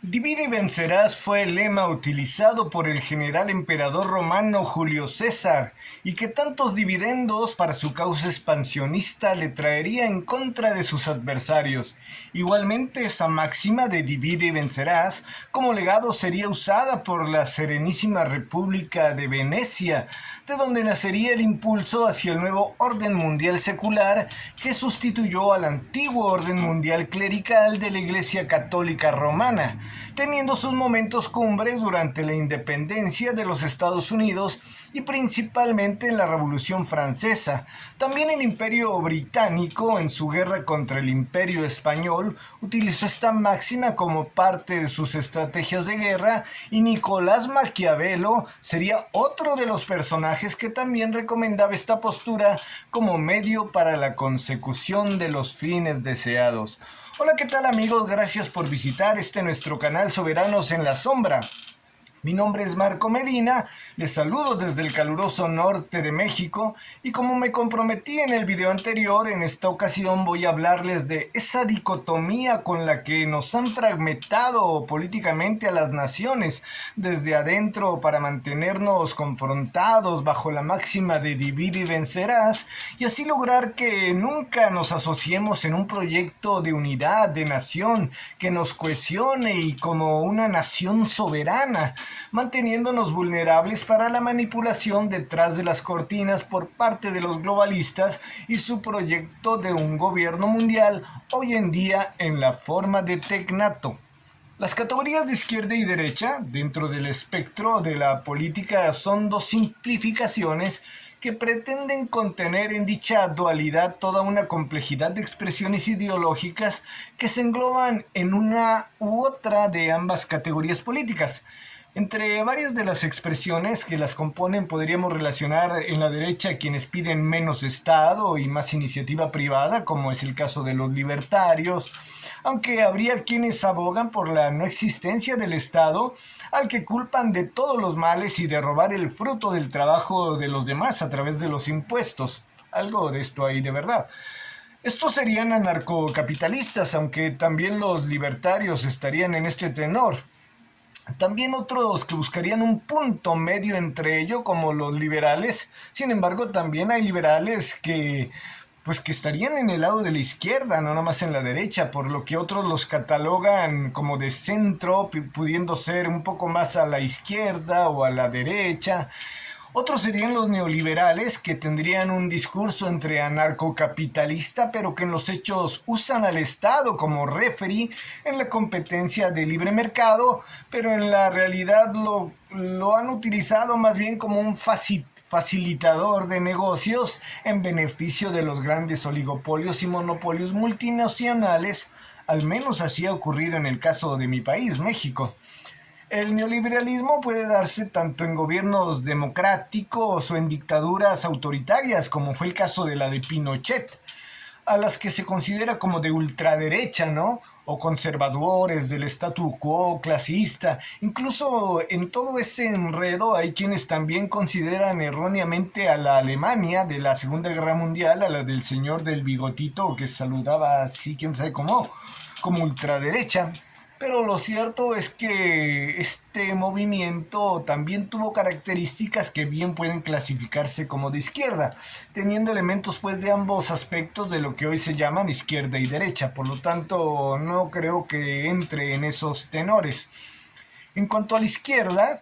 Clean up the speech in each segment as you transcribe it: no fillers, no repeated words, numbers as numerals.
Divide y vencerás fue el lema utilizado por el general emperador romano Julio César, y que tantos dividendos para su causa expansionista le traería en contra de sus adversarios. Igualmente, esa máxima de divide y vencerás como legado sería usada por la Serenísima República de Venecia, de donde nacería el impulso hacia el nuevo orden mundial secular que sustituyó al antiguo orden mundial clerical de la Iglesia Católica Romana, teniendo sus momentos cumbres durante la independencia de los Estados Unidos y principalmente en la Revolución Francesa. También el Imperio Británico, en su guerra contra el Imperio Español, utilizó esta máxima como parte de sus estrategias de guerra, y Nicolás Maquiavelo sería otro de los personajes que también recomendaba esta postura como medio para la consecución de los fines deseados. Hola, ¿qué tal amigos? Gracias por visitar nuestro canal Soberanos en la Sombra. Mi nombre es Marco Medina, les saludo desde el caluroso norte de México, y como me comprometí en el video anterior, en esta ocasión voy a hablarles de esa dicotomía con la que nos han fragmentado políticamente a las naciones desde adentro para mantenernos confrontados bajo la máxima de divide y vencerás, y así lograr que nunca nos asociemos en un proyecto de unidad, de nación, que nos cohesione y como una nación soberana, manteniéndonos vulnerables para la manipulación detrás de las cortinas por parte de los globalistas y su proyecto de un gobierno mundial, hoy en día en la forma de tecnato. Las categorías de izquierda y derecha dentro del espectro de la política son dos simplificaciones que pretenden contener en dicha dualidad toda una complejidad de expresiones ideológicas que se engloban en una u otra de ambas categorías políticas. Entre varias de las expresiones que las componen podríamos relacionar en la derecha quienes piden menos Estado y más iniciativa privada, como es el caso de los libertarios, aunque habría quienes abogan por la no existencia del Estado, al que culpan de todos los males y de robar el fruto del trabajo de los demás a través de los impuestos. Algo de esto hay de verdad. Estos serían anarcocapitalistas, aunque también los libertarios estarían en este tenor. También otros que buscarían un punto medio entre ello, como los liberales. Sin embargo, también hay liberales que estarían en el lado de la izquierda, no nomás en la derecha, por lo que otros los catalogan como de centro, pudiendo ser un poco más a la izquierda o a la derecha. Otros serían los neoliberales, que tendrían un discurso entre anarcocapitalista, pero que en los hechos usan al Estado como referee en la competencia de libre mercado, pero en la realidad lo han utilizado más bien como un facilitador de negocios en beneficio de los grandes oligopolios y monopolios multinacionales. Al menos así ha ocurrido en el caso de mi país, México. El neoliberalismo puede darse tanto en gobiernos democráticos o en dictaduras autoritarias, como fue el caso de la de Pinochet, a las que se considera como de ultraderecha, ¿no? O conservadores del statu quo clasista. Incluso en todo ese enredo hay quienes también consideran erróneamente a la Alemania de la Segunda Guerra Mundial, a la del señor del bigotito que saludaba así, quién sabe cómo, como ultraderecha. Pero lo cierto es que este movimiento también tuvo características que bien pueden clasificarse como de izquierda, teniendo elementos pues de ambos aspectos de lo que hoy se llaman izquierda y derecha. Por lo tanto, no creo que entre en esos tenores. En cuanto a la izquierda,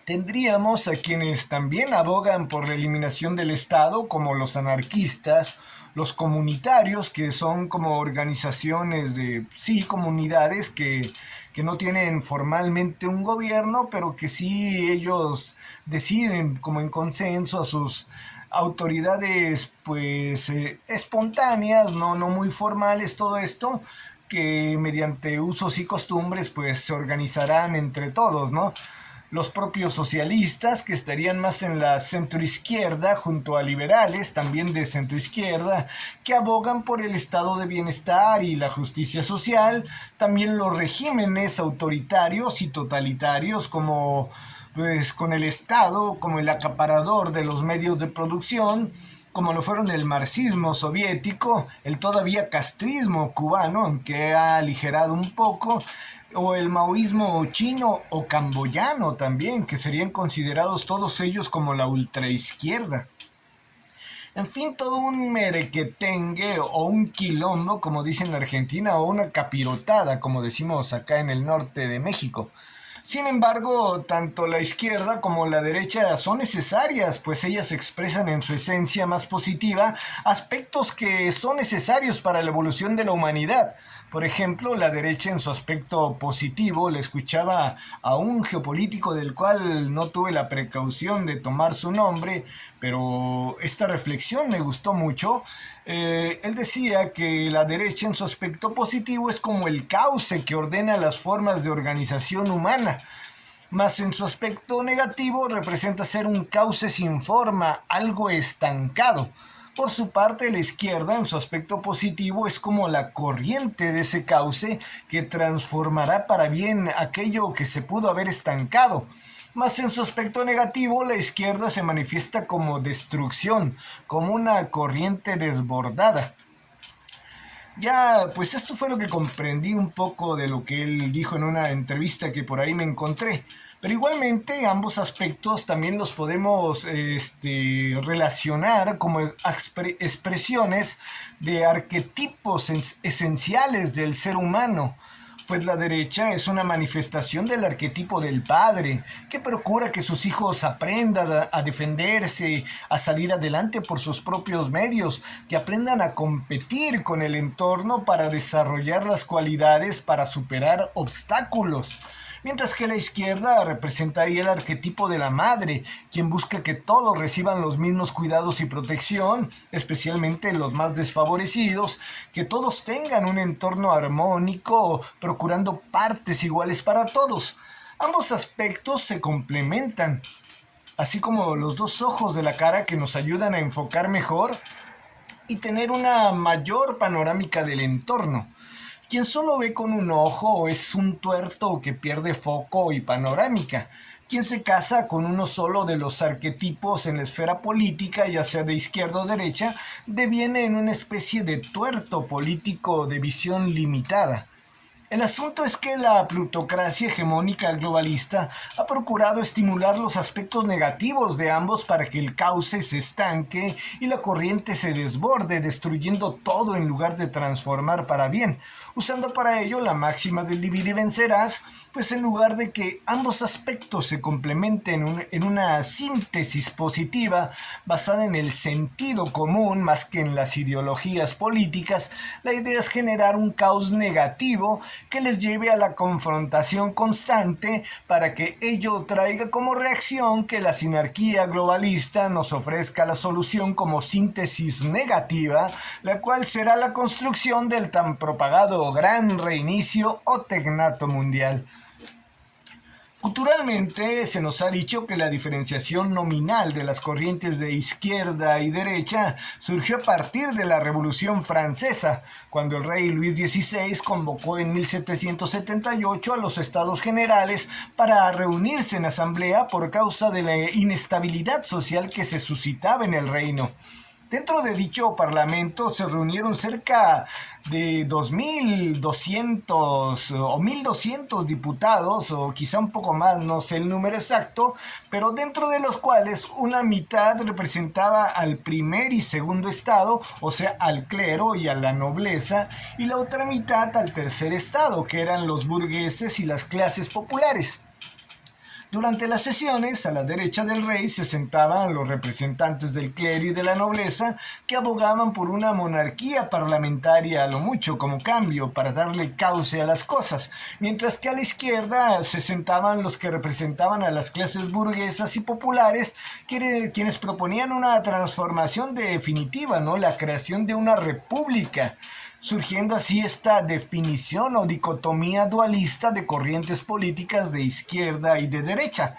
tendríamos a quienes también abogan por la eliminación del Estado, como los anarquistas, los comunitarios, que son como organizaciones de, sí, comunidades que no tienen formalmente un gobierno, pero que sí ellos deciden como en consenso a sus autoridades pues espontáneas, no muy formales, todo esto, que mediante usos y costumbres pues se organizarán entre todos, ¿no? Los propios socialistas, que estarían más en la centroizquierda, junto a liberales, también de centroizquierda, que abogan por el estado de bienestar y la justicia social. También los regímenes autoritarios y totalitarios, como pues con el Estado como el acaparador de los medios de producción, como lo fueron el marxismo soviético, el todavía castrismo cubano, aunque ha aligerado un poco, o el maoísmo chino o camboyano también, que serían considerados todos ellos como la ultraizquierda. En fin, todo un merequetengue o un quilombo, como dicen en Argentina, o una capirotada, como decimos acá en el norte de México. Sin embargo, tanto la izquierda como la derecha son necesarias, pues ellas expresan en su esencia más positiva aspectos que son necesarios para la evolución de la humanidad. Por ejemplo, la derecha en su aspecto positivo, le escuchaba a un geopolítico del cual no tuve la precaución de tomar su nombre, pero esta reflexión me gustó mucho. Él decía que la derecha en su aspecto positivo es como el cauce que ordena las formas de organización humana, mas en su aspecto negativo representa ser un cauce sin forma, algo estancado. Por su parte, la izquierda, en su aspecto positivo, es como la corriente de ese cauce que transformará para bien aquello que se pudo haber estancado. Mas en su aspecto negativo, la izquierda se manifiesta como destrucción, como una corriente desbordada. Ya, pues esto fue lo que comprendí un poco de lo que él dijo en una entrevista que por ahí me encontré. Pero igualmente ambos aspectos también los podemos relacionar como expresiones de arquetipos esenciales del ser humano. Pues la derecha es una manifestación del arquetipo del padre, que procura que sus hijos aprendan a defenderse, a salir adelante por sus propios medios, que aprendan a competir con el entorno para desarrollar las cualidades para superar obstáculos. Mientras que la izquierda representaría el arquetipo de la madre, quien busca que todos reciban los mismos cuidados y protección, especialmente los más desfavorecidos, que todos tengan un entorno armónico, procurando partes iguales para todos. Ambos aspectos se complementan, así como los dos ojos de la cara que nos ayudan a enfocar mejor y tener una mayor panorámica del entorno. Quien solo ve con un ojo es un tuerto que pierde foco y panorámica. Quien se casa con uno solo de los arquetipos en la esfera política, ya sea de izquierda o derecha, deviene en una especie de tuerto político de visión limitada. El asunto es que la plutocracia hegemónica globalista ha procurado estimular los aspectos negativos de ambos para que el cauce se estanque y la corriente se desborde, destruyendo todo en lugar de transformar para bien, usando para ello la máxima del divide y vencerás, pues en lugar de que ambos aspectos se complementen en una síntesis positiva basada en el sentido común más que en las ideologías políticas, la idea es generar un caos negativo que les lleve a la confrontación constante para que ello traiga como reacción que la sinarquía globalista nos ofrezca la solución como síntesis negativa, la cual será la construcción del tan propagado gran reinicio o tecnato mundial. Culturalmente se nos ha dicho que la diferenciación nominal de las corrientes de izquierda y derecha surgió a partir de la Revolución Francesa, cuando el rey Luis XVI convocó en 1778 a los Estados Generales para reunirse en asamblea por causa de la inestabilidad social que se suscitaba en el reino. Dentro de dicho parlamento se reunieron cerca de 2.200 o 1.200 diputados, o quizá un poco más, no sé el número exacto, pero dentro de los cuales una mitad representaba al primer y segundo estado, o sea, al clero y a la nobleza, y la otra mitad al tercer estado, que eran los burgueses y las clases populares. Durante las sesiones, a la derecha del rey se sentaban los representantes del clero y de la nobleza que abogaban por una monarquía parlamentaria a lo mucho como cambio para darle cauce a las cosas, mientras que a la izquierda se sentaban los que representaban a las clases burguesas y populares, quienes proponían una transformación definitiva, ¿no? La creación de una república, surgiendo así esta definición o dicotomía dualista de corrientes políticas de izquierda y de derecha.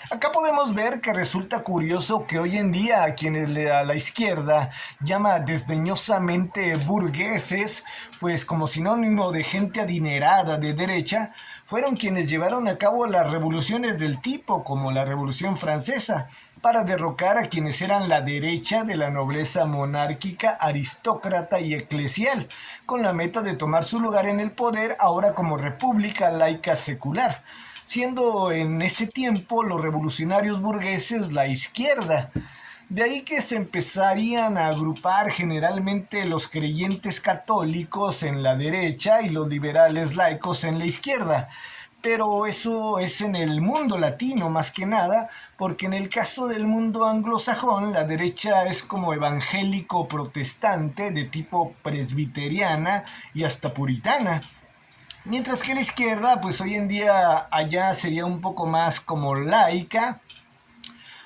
Acá podemos ver que resulta curioso que hoy en día a quienes a la izquierda llama desdeñosamente burgueses, pues como sinónimo de gente adinerada de derecha, fueron quienes llevaron a cabo las revoluciones del tipo, como la Revolución Francesa, para derrocar a quienes eran la derecha de la nobleza monárquica, aristócrata y eclesial, con la meta de tomar su lugar en el poder ahora como república laica secular, siendo en ese tiempo los revolucionarios burgueses la izquierda. De ahí que se empezarían a agrupar generalmente los creyentes católicos en la derecha y los liberales laicos en la izquierda. Pero eso es en el mundo latino más que nada, porque en el caso del mundo anglosajón, la derecha es como evangélico protestante de tipo presbiteriana y hasta puritana. Mientras que la izquierda, pues hoy en día allá sería un poco más como laica,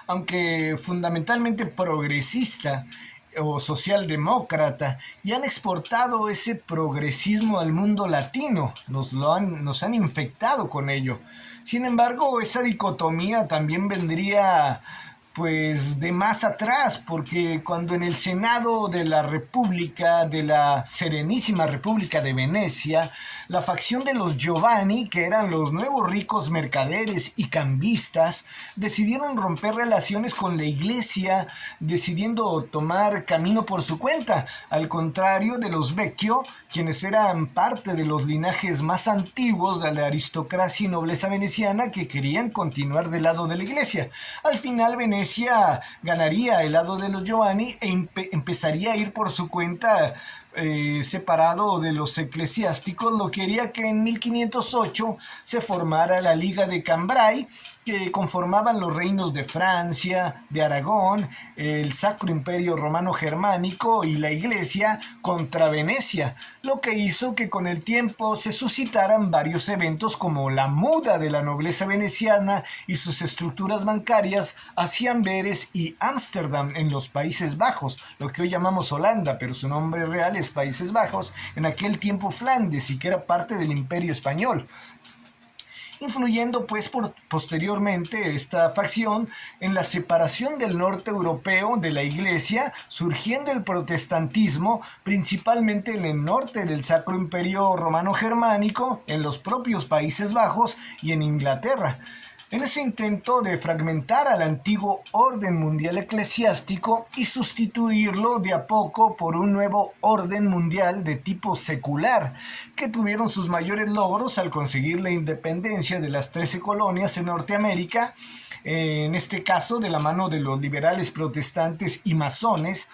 aunque fundamentalmente progresista o socialdemócrata, y han exportado ese progresismo al mundo latino, nos han infectado con ello. Sin embargo, esa dicotomía también vendría pues de más atrás, porque cuando en el Senado de la República, de la Serenísima República de Venecia, la facción de los Giovanni, que eran los nuevos ricos mercaderes y cambistas, decidieron romper relaciones con la iglesia, decidiendo tomar camino por su cuenta, al contrario de los Vecchio, quienes eran parte de los linajes más antiguos de la aristocracia y nobleza veneciana que querían continuar del lado de la iglesia. Al final Venecia ganaría el lado de los Giovanni e empezaría a ir por su cuenta, separado de los eclesiásticos, lo que haría que en 1508 se formara la Liga de Cambrai, que conformaban los reinos de Francia, de Aragón, el Sacro Imperio Romano Germánico y la Iglesia contra Venecia, lo que hizo que con el tiempo se suscitaran varios eventos como la muda de la nobleza veneciana y sus estructuras bancarias hacia Amberes y Ámsterdam en los Países Bajos, lo que hoy llamamos Holanda, pero su nombre real es Países Bajos, en aquel tiempo Flandes y que era parte del Imperio Español, influyendo pues posteriormente esta facción en la separación del norte europeo de la iglesia, surgiendo el protestantismo principalmente en el norte del Sacro Imperio Romano Germánico, en los propios Países Bajos y en Inglaterra. En ese intento de fragmentar al antiguo orden mundial eclesiástico y sustituirlo de a poco por un nuevo orden mundial de tipo secular, que tuvieron sus mayores logros al conseguir la independencia de las 13 colonias en Norteamérica, en este caso de la mano de los liberales protestantes y masones,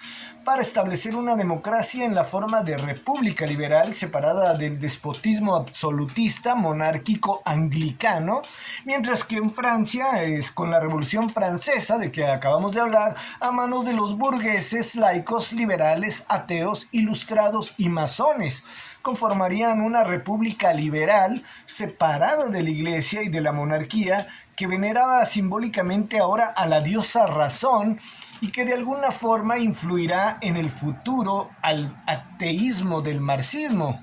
para establecer una democracia en la forma de república liberal separada del despotismo absolutista monárquico anglicano, mientras que en Francia es con la Revolución Francesa de que acabamos de hablar, a manos de los burgueses, laicos, liberales, ateos, ilustrados y masones, conformarían una república liberal separada de la iglesia y de la monarquía, que veneraba simbólicamente ahora a la diosa razón y que de alguna forma influirá en el futuro al ateísmo del marxismo.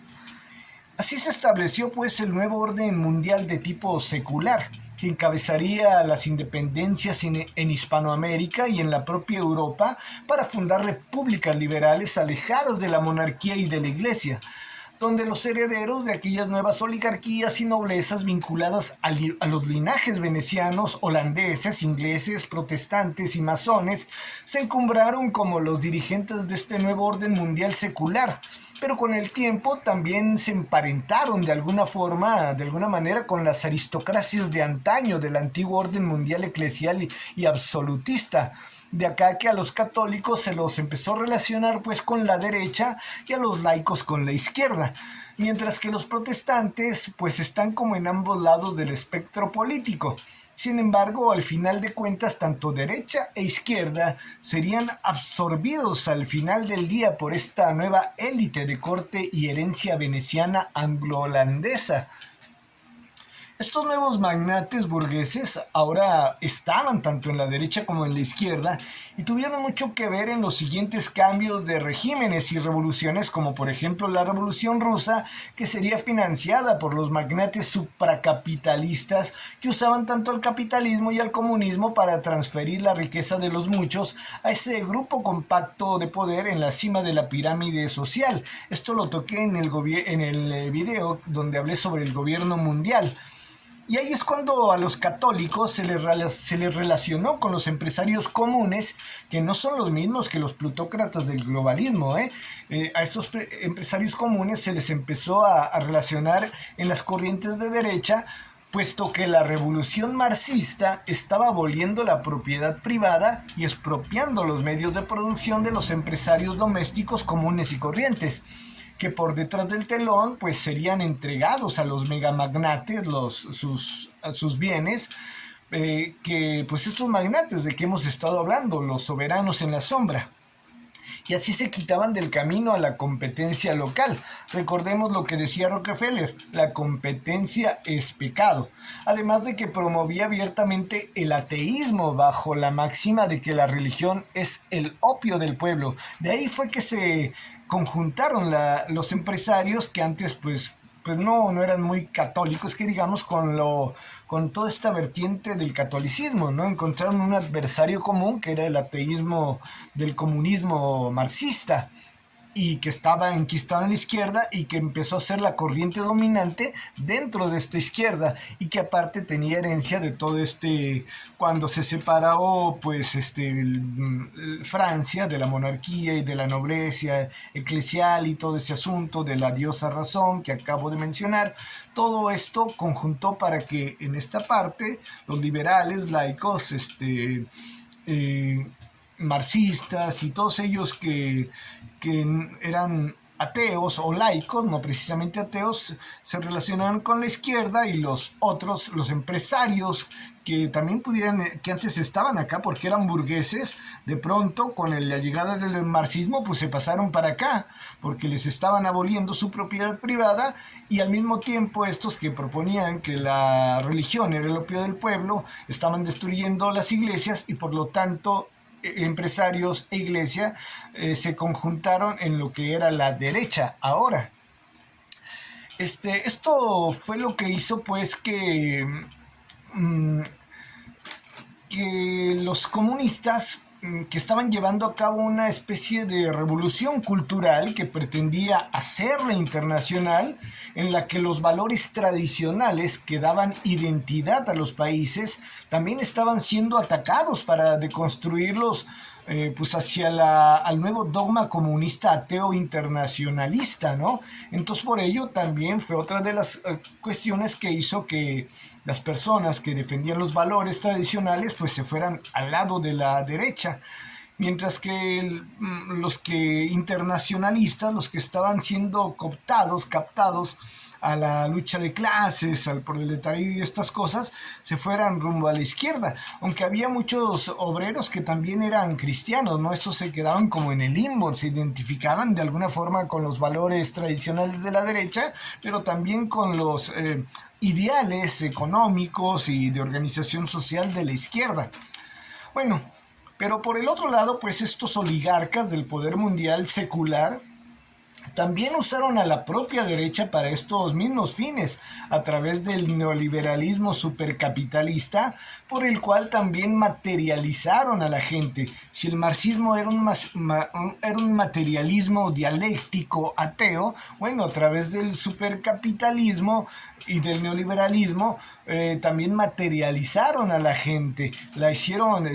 Así se estableció pues el nuevo orden mundial de tipo secular, que encabezaría las independencias en Hispanoamérica y en la propia Europa para fundar repúblicas liberales alejadas de la monarquía y de la iglesia, donde los herederos de aquellas nuevas oligarquías y noblezas vinculadas a los linajes venecianos, holandeses, ingleses, protestantes y masones se encumbraron como los dirigentes de este nuevo orden mundial secular, pero con el tiempo también se emparentaron de alguna forma, de alguna manera, con las aristocracias de antaño del antiguo orden mundial eclesial y absolutista. De acá que a los católicos se los empezó a relacionar pues con la derecha y a los laicos con la izquierda, mientras que los protestantes pues están como en ambos lados del espectro político. Sin embargo, al final de cuentas, tanto derecha e izquierda serían absorbidos al final del día por esta nueva élite de corte y herencia veneciana anglo-holandesa. Estos nuevos magnates burgueses ahora estaban tanto en la derecha como en la izquierda y tuvieron mucho que ver en los siguientes cambios de regímenes y revoluciones, como por ejemplo la Revolución Rusa, que sería financiada por los magnates supracapitalistas que usaban tanto al capitalismo y al comunismo para transferir la riqueza de los muchos a ese grupo compacto de poder en la cima de la pirámide social. Esto lo toqué en el video donde hablé sobre el gobierno mundial. Y ahí es cuando a los católicos se les relacionó con los empresarios comunes, que no son los mismos que los plutócratas del globalismo. A estos empresarios comunes se les empezó a relacionar en las corrientes de derecha, puesto que la revolución marxista estaba aboliendo la propiedad privada y expropiando los medios de producción de los empresarios domésticos comunes y corrientes, que por detrás del telón pues serían entregados a los megamagnates sus bienes, que pues estos magnates de que hemos estado hablando, los soberanos en la sombra. Y así se quitaban del camino a la competencia local. Recordemos lo que decía Rockefeller: la competencia es pecado. Además de que promovía abiertamente el ateísmo bajo la máxima de que la religión es el opio del pueblo. De ahí fue que se conjuntaron los empresarios que antes pues no eran muy católicos, que digamos, con toda esta vertiente del catolicismo, ¿no? Encontraron un adversario común que era el ateísmo del comunismo marxista, y que estaba enquistado en la izquierda y que empezó a ser la corriente dominante dentro de esta izquierda, y que aparte tenía herencia de todo cuando se separó pues Francia de la monarquía y de la nobleza eclesial y todo ese asunto de la diosa razón que acabo de mencionar. Todo esto conjuntó para que en esta parte los liberales laicos eh, marxistas y todos ellos que eran ateos o laicos, no precisamente ateos, se relacionaban con la izquierda, y los otros, los empresarios que también que antes estaban acá porque eran burgueses, de pronto con la llegada del marxismo pues se pasaron para acá porque les estaban aboliendo su propiedad privada, y al mismo tiempo estos que proponían que la religión era el opio del pueblo estaban destruyendo las iglesias, y por lo tanto empresarios e iglesia se conjuntaron en lo que era la derecha ahora. Esto fue lo que hizo pues mm, que los comunistas, que estaban llevando a cabo una especie de revolución cultural que pretendía hacerla internacional, en la que los valores tradicionales que daban identidad a los países también estaban siendo atacados para deconstruirlos, pues hacia al nuevo dogma comunista ateo internacionalista, ¿no? Entonces por ello también fue otra de las cuestiones que hizo que las personas que defendían los valores tradicionales pues se fueran al lado de la derecha, mientras que los que internacionalistas, los que estaban siendo captados a la lucha de clases, al proletario y estas cosas, se fueran rumbo a la izquierda. Aunque había muchos obreros que también eran cristianos, ¿no? Estos se quedaban como en el limbo, se identificaban de alguna forma con los valores tradicionales de la derecha, pero también con los ideales económicos y de organización social de la izquierda. Bueno, pero por el otro lado, pues estos oligarcas del poder mundial secular también usaron a la propia derecha para estos mismos fines, a través del neoliberalismo supercapitalista, por el cual también materializaron a la gente. Si el marxismo era era un materialismo dialéctico ateo, bueno, a través del supercapitalismo y del neoliberalismo también materializaron a la gente, la hicieron,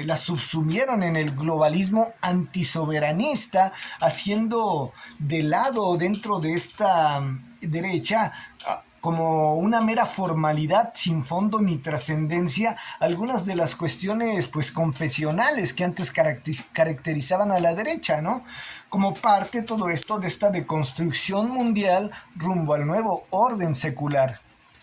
la subsumieron en el globalismo antisoberanista, haciendo de lado dentro de esta derecha, como una mera formalidad sin fondo ni trascendencia, algunas de las cuestiones pues confesionales que antes caracterizaban a la derecha, ¿no? Como parte todo esto de esta deconstrucción mundial rumbo al nuevo orden secular.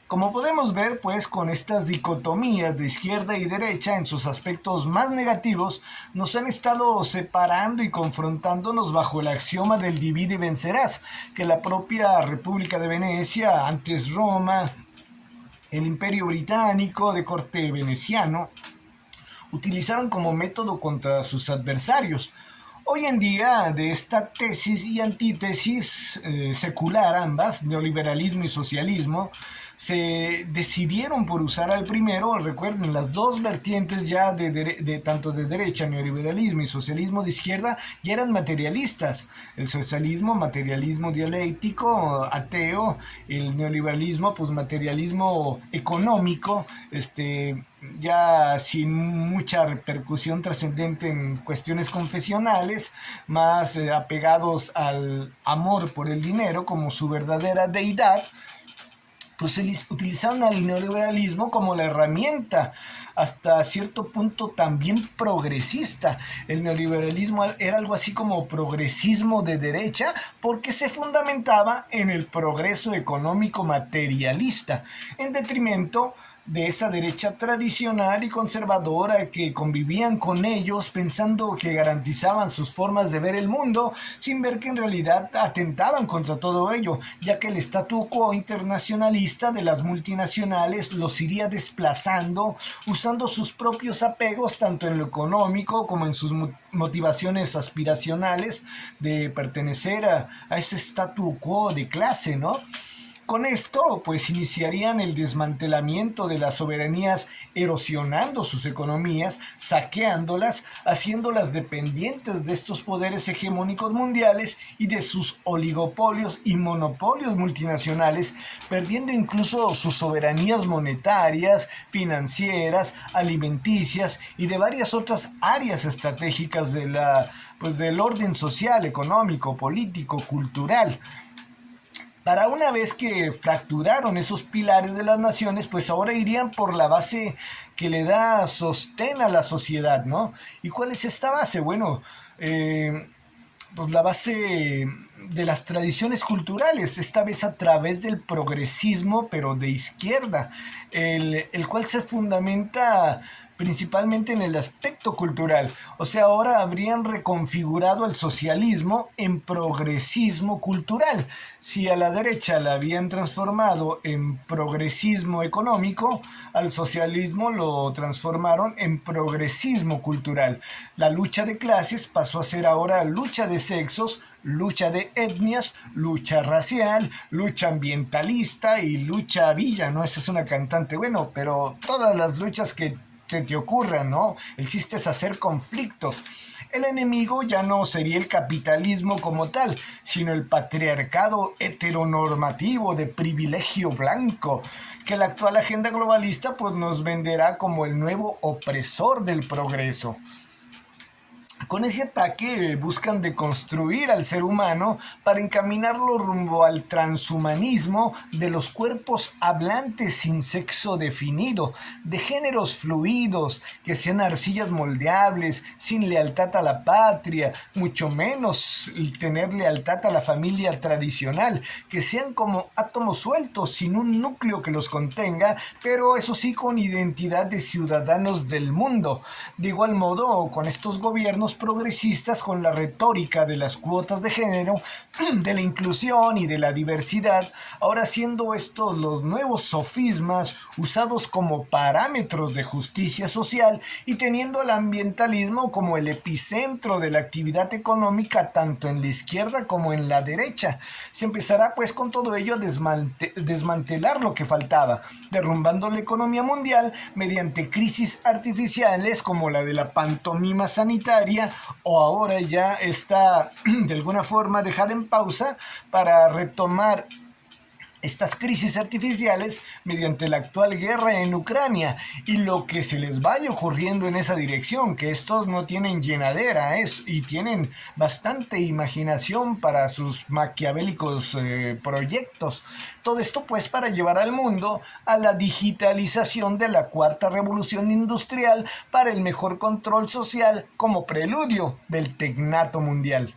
Como podemos ver, pues, con estas dicotomías de izquierda y derecha en sus aspectos más negativos, nos han estado separando y confrontándonos bajo el axioma del divide y vencerás, que la propia República de Venecia, antes Roma, el Imperio Británico de corte veneciano utilizaron como método contra sus adversarios. Hoy en día, de esta tesis y antítesis secular, ambas, neoliberalismo y socialismo, se decidieron por usar al primero. Recuerden, las dos vertientes ya tanto de derecha, neoliberalismo y socialismo de izquierda, ya eran materialistas. El socialismo, materialismo dialéctico, ateo; el neoliberalismo, pues materialismo económico, ya sin mucha repercusión trascendente en cuestiones confesionales, más apegados al amor por el dinero como su verdadera deidad. Pues utilizaron al neoliberalismo como la herramienta hasta cierto punto también progresista. El neoliberalismo era algo así como progresismo de derecha, porque se fundamentaba en el progreso económico materialista, en detrimento de esa derecha tradicional y conservadora que convivían con ellos pensando que garantizaban sus formas de ver el mundo, sin ver que en realidad atentaban contra todo ello, ya que el statu quo internacionalista de las multinacionales los iría desplazando, usando sus propios apegos tanto en lo económico como en sus motivaciones aspiracionales de pertenecer a ese statu quo de clase, ¿no? Con esto, pues iniciarían el desmantelamiento de las soberanías, erosionando sus economías, saqueándolas, haciéndolas dependientes de estos poderes hegemónicos mundiales y de sus oligopolios y monopolios multinacionales, perdiendo incluso sus soberanías monetarias, financieras, alimenticias y de varias otras áreas estratégicas del orden social, económico, político, cultural. Para una vez que fracturaron esos pilares de las naciones, pues ahora irían por la base que le da sostén a la sociedad, ¿no? ¿Y cuál es esta base? Bueno, pues la base de las tradiciones culturales, esta vez a través del progresismo, pero de izquierda, el cual se fundamenta principalmente en el aspecto cultural. O sea, ahora habrían reconfigurado el socialismo en progresismo cultural. Si a la derecha la habían transformado en progresismo económico, al socialismo lo transformaron en progresismo cultural. La lucha de clases pasó a ser ahora lucha de sexos, lucha de etnias, lucha racial, lucha ambientalista y lucha villa, ¿no? Esa es una cantante, bueno, pero todas las luchas que se te ocurran, ¿no? El chiste es hacer conflictos. El enemigo ya no sería el capitalismo como tal, sino el patriarcado heteronormativo de privilegio blanco, que la actual agenda globalista pues nos venderá como el nuevo opresor del progreso. Con ese ataque buscan deconstruir al ser humano para encaminarlo rumbo al transhumanismo de los cuerpos hablantes sin sexo definido, de géneros fluidos, que sean arcillas moldeables, sin lealtad a la patria, mucho menos tener lealtad a la familia tradicional, que sean como átomos sueltos, sin un núcleo que los contenga, pero eso sí con identidad de ciudadanos del mundo. De igual modo, con estos gobiernos progresistas, con la retórica de las cuotas de género, de la inclusión y de la diversidad, ahora siendo estos los nuevos sofismas usados como parámetros de justicia social y teniendo al ambientalismo como el epicentro de la actividad económica tanto en la izquierda como en la derecha. Se empezará pues con todo ello a desmantelar lo que faltaba, derrumbando la economía mundial mediante crisis artificiales como la de la pantomima sanitaria, o ahora ya está de alguna forma dejada en pausa para retomar estas crisis artificiales mediante la actual guerra en Ucrania y lo que se les vaya ocurriendo en esa dirección, que estos no tienen llenadera y tienen bastante imaginación para sus maquiavélicos proyectos. Todo esto pues para llevar al mundo a la digitalización de la cuarta revolución industrial para el mejor control social como preludio del tecnato mundial.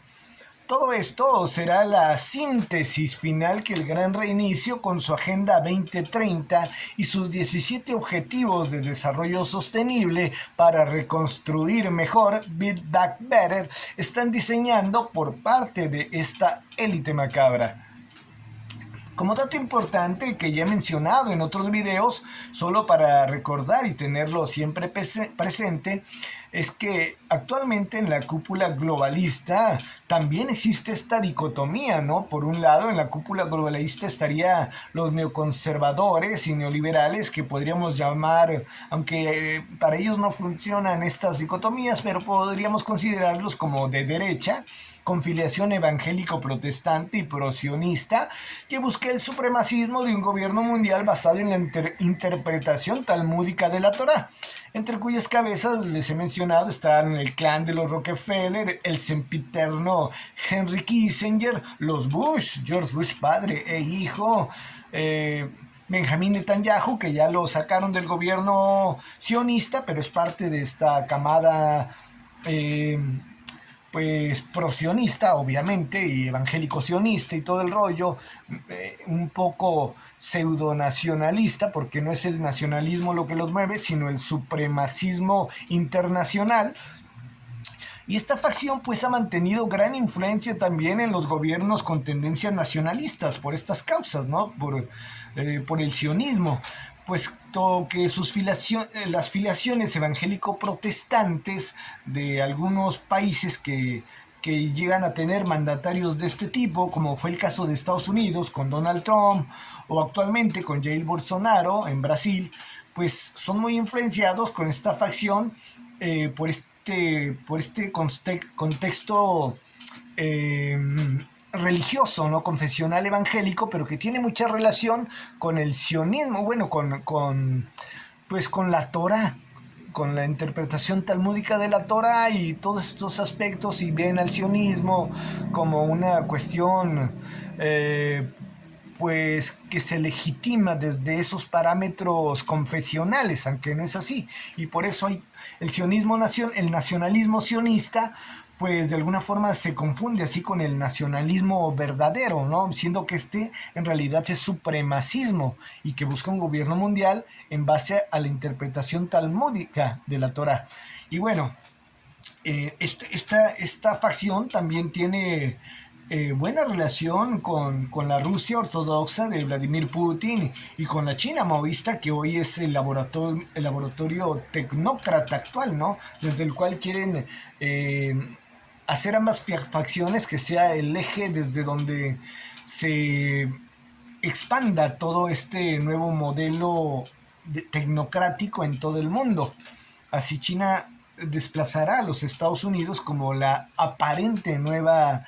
Todo esto será la síntesis final que el Gran Reinicio, con su Agenda 2030 y sus 17 Objetivos de Desarrollo Sostenible para reconstruir mejor, Build Back Better, están diseñando por parte de esta élite macabra. Como dato importante que ya he mencionado en otros videos, solo para recordar y tenerlo siempre presente, es que actualmente en la cúpula globalista también existe esta dicotomía, ¿no? Por un lado, en la cúpula globalista estaría los neoconservadores y neoliberales, que podríamos llamar, aunque para ellos no funcionan estas dicotomías, pero podríamos considerarlos como de derecha, con filiación evangélico-protestante y prosionista, que busca el supremacismo de un gobierno mundial basado en la interpretación talmúdica de la Torá, entre cuyas cabezas les he mencionado están el clan de los Rockefeller, el sempiterno Henry Kissinger, los Bush, George Bush padre e hijo, Benjamín Netanyahu, que ya lo sacaron del gobierno sionista, pero es parte de esta camada pues prosionista, obviamente, y evangélico sionista y todo el rollo, un poco pseudonacionalista, porque no es el nacionalismo lo que los mueve, sino el supremacismo internacional. Y esta facción pues ha mantenido gran influencia también en los gobiernos con tendencias nacionalistas por estas causas, ¿no? Por el sionismo, puesto que las filiaciones evangélico-protestantes de algunos países que llegan a tener mandatarios de este tipo, como fue el caso de Estados Unidos con Donald Trump o actualmente con Jair Bolsonaro en Brasil, pues son muy influenciados con esta facción por este contexto religioso, ¿no? Confesional evangélico, pero que tiene mucha relación con el sionismo, bueno, pues con la Torah, con la interpretación talmúdica de la Torah y todos estos aspectos, y ven al sionismo como una cuestión pues que se legitima desde esos parámetros confesionales, aunque no es así, y por eso hay el nacionalismo sionista, pues de alguna forma se confunde así con el nacionalismo verdadero, ¿no? Siendo que en realidad es supremacismo y que busca un gobierno mundial en base a la interpretación talmúdica de la Torah. Y bueno, esta facción también tiene buena relación con la Rusia ortodoxa de Vladimir Putin y con la China maoísta, que hoy es el laboratorio tecnócrata actual, ¿no? Desde el cual quieren hacer ambas facciones que sea el eje desde donde se expanda todo este nuevo modelo tecnocrático en todo el mundo. Así China desplazará a los Estados Unidos como la aparente nueva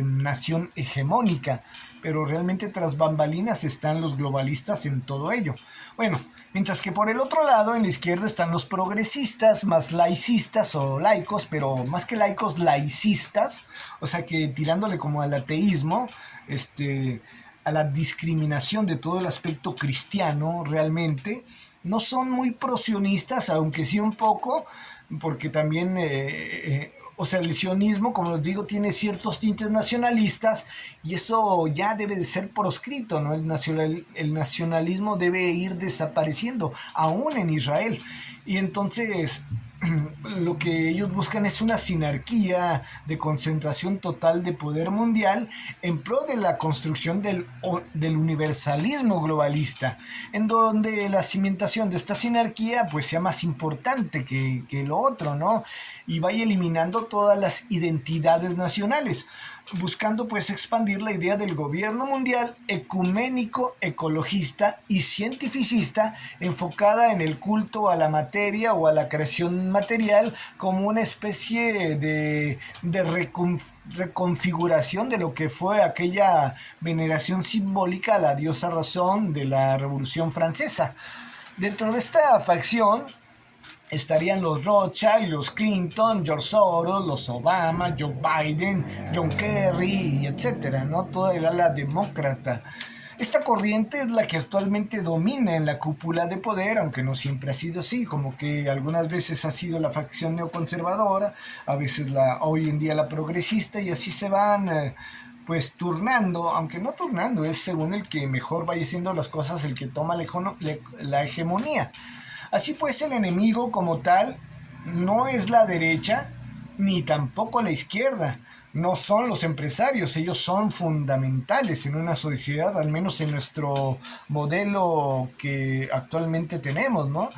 nación hegemónica, pero realmente tras bambalinas están los globalistas en todo ello. Bueno, mientras que por el otro lado, en la izquierda, están los progresistas, más laicistas o laicos, pero más que laicos, laicistas, o sea que tirándole como al ateísmo, a la discriminación de todo el aspecto cristiano realmente. No son muy prosionistas, aunque sí un poco, porque también o sea, el sionismo, como les digo, tiene ciertos tintes nacionalistas y eso ya debe de ser proscrito, ¿no? El nacionalismo debe ir desapareciendo, aún en Israel. Y entonces lo que ellos buscan es una sinarquía de concentración total de poder mundial en pro de la construcción del universalismo globalista, en donde la cimentación de esta sinarquía pues sea más importante que lo otro, ¿no? Y vaya eliminando todas las identidades nacionales, buscando pues expandir la idea del gobierno mundial ecuménico, ecologista y cientificista, enfocada en el culto a la materia o a la creación material como una especie de reconfiguración de lo que fue aquella veneración simbólica a la diosa razón de la Revolución Francesa. Dentro de esta facción estarían los Rothschild, los Clinton, George Soros, los Obama, Joe Biden, John Kerry, etcétera, ¿no? Toda el ala demócrata. Esta corriente es la que actualmente domina en la cúpula de poder, aunque no siempre ha sido así, como que algunas veces ha sido la facción neoconservadora, a veces hoy en día la progresista, y así se van pues turnando, aunque no turnando, es según el que mejor vaya haciendo las cosas el que toma la hegemonía. Así pues, el enemigo como tal no es la derecha ni tampoco la izquierda. no son los empresarios, ellos son fundamentales en una sociedad, al menos en nuestro modelo que actualmente tenemos, ¿no?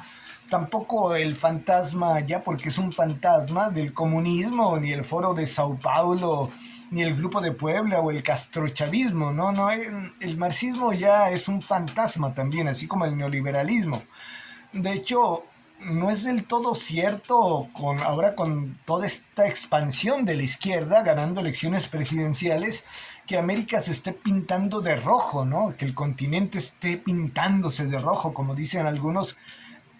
Tampoco el fantasma, ya porque es un fantasma del comunismo, ni el Foro de Sao Paulo, ni el Grupo de Puebla o el castrochavismo, no, no, el marxismo ya es un fantasma también, así como el neoliberalismo. De hecho, no es del todo cierto ahora con toda esta expansión de la izquierda ganando elecciones presidenciales que América se esté pintando de rojo, ¿no? Que el continente esté pintándose de rojo, como dicen algunos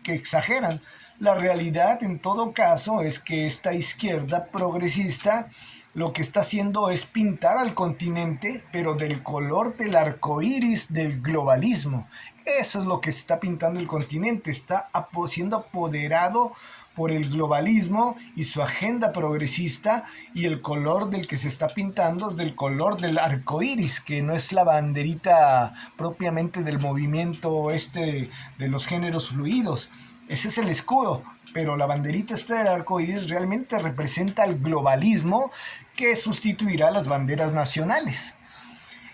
que exageran. La realidad, en todo caso, es que esta izquierda progresista lo que está haciendo es pintar al continente, pero del color del arco iris del globalismo. Eso es lo que está pintando el continente. Está siendo apoderado por el globalismo y su agenda progresista, y el color del que se está pintando es del color del arco iris, que no es la banderita propiamente del movimiento de los géneros fluidos. Ese es el escudo, pero la banderita esta del arco iris realmente representa el globalismo que sustituirá las banderas nacionales.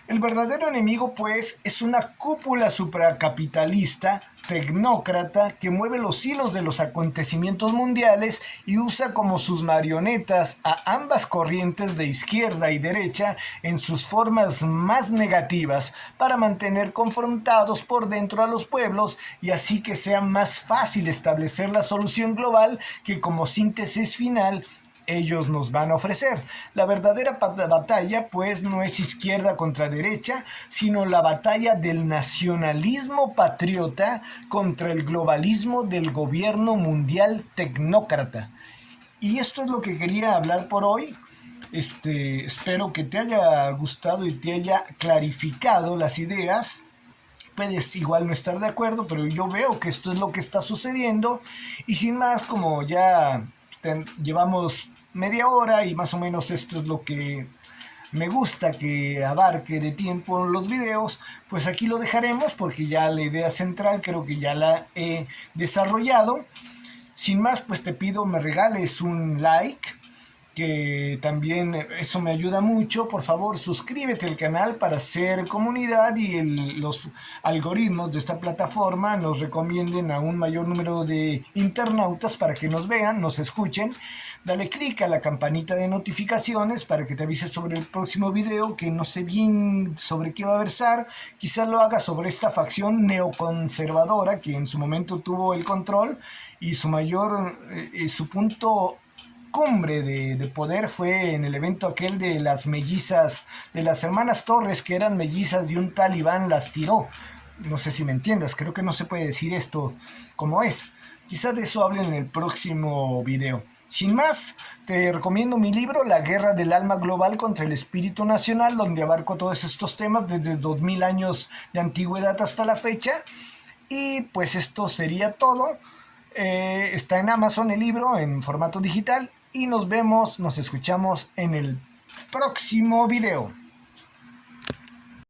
El verdadero enemigo, pues, es una cúpula supracapitalista, tecnócrata, que mueve los hilos de los acontecimientos mundiales y usa como sus marionetas a ambas corrientes de izquierda y derecha en sus formas más negativas para mantener confrontados por dentro a los pueblos, y así que sea más fácil establecer la solución global que como síntesis final ellos nos van a ofrecer. La verdadera batalla, pues, no es izquierda contra derecha, sino la batalla del nacionalismo patriota contra el globalismo del gobierno mundial tecnócrata. Y esto es lo que quería hablar por hoy. Espero que te haya gustado y te haya clarificado las ideas. Puedes igual no estar de acuerdo, pero yo veo que esto es lo que está sucediendo. Y sin más, como ya llevamos media hora y más o menos esto es lo que me gusta que abarque de tiempo los videos, pues aquí lo dejaremos porque ya la idea central creo que ya la he desarrollado. Sin más, pues te pido me regales un like, que también eso me ayuda mucho. Por favor, suscríbete al canal para hacer comunidad y los algoritmos de esta plataforma nos recomienden a un mayor número de internautas para que nos vean, nos escuchen. Dale click a la campanita de notificaciones para que te avise sobre el próximo video, que no sé bien sobre qué va a versar. Quizás lo haga sobre esta facción neoconservadora que en su momento tuvo el control y su punto cumbre de poder fue en el evento aquel de las mellizas, de las hermanas Torres, que eran mellizas y un talibán las tiró. No sé si me entiendas, creo que no se puede decir esto como es. Quizás de eso hablen en el próximo video. Sin más, te recomiendo mi libro La Guerra del Alma Global contra el Espíritu Nacional, donde abarco todos estos temas desde 2000 años de antigüedad hasta la fecha. Y pues esto sería todo. Está en Amazon el libro en formato digital y nos escuchamos en el próximo video.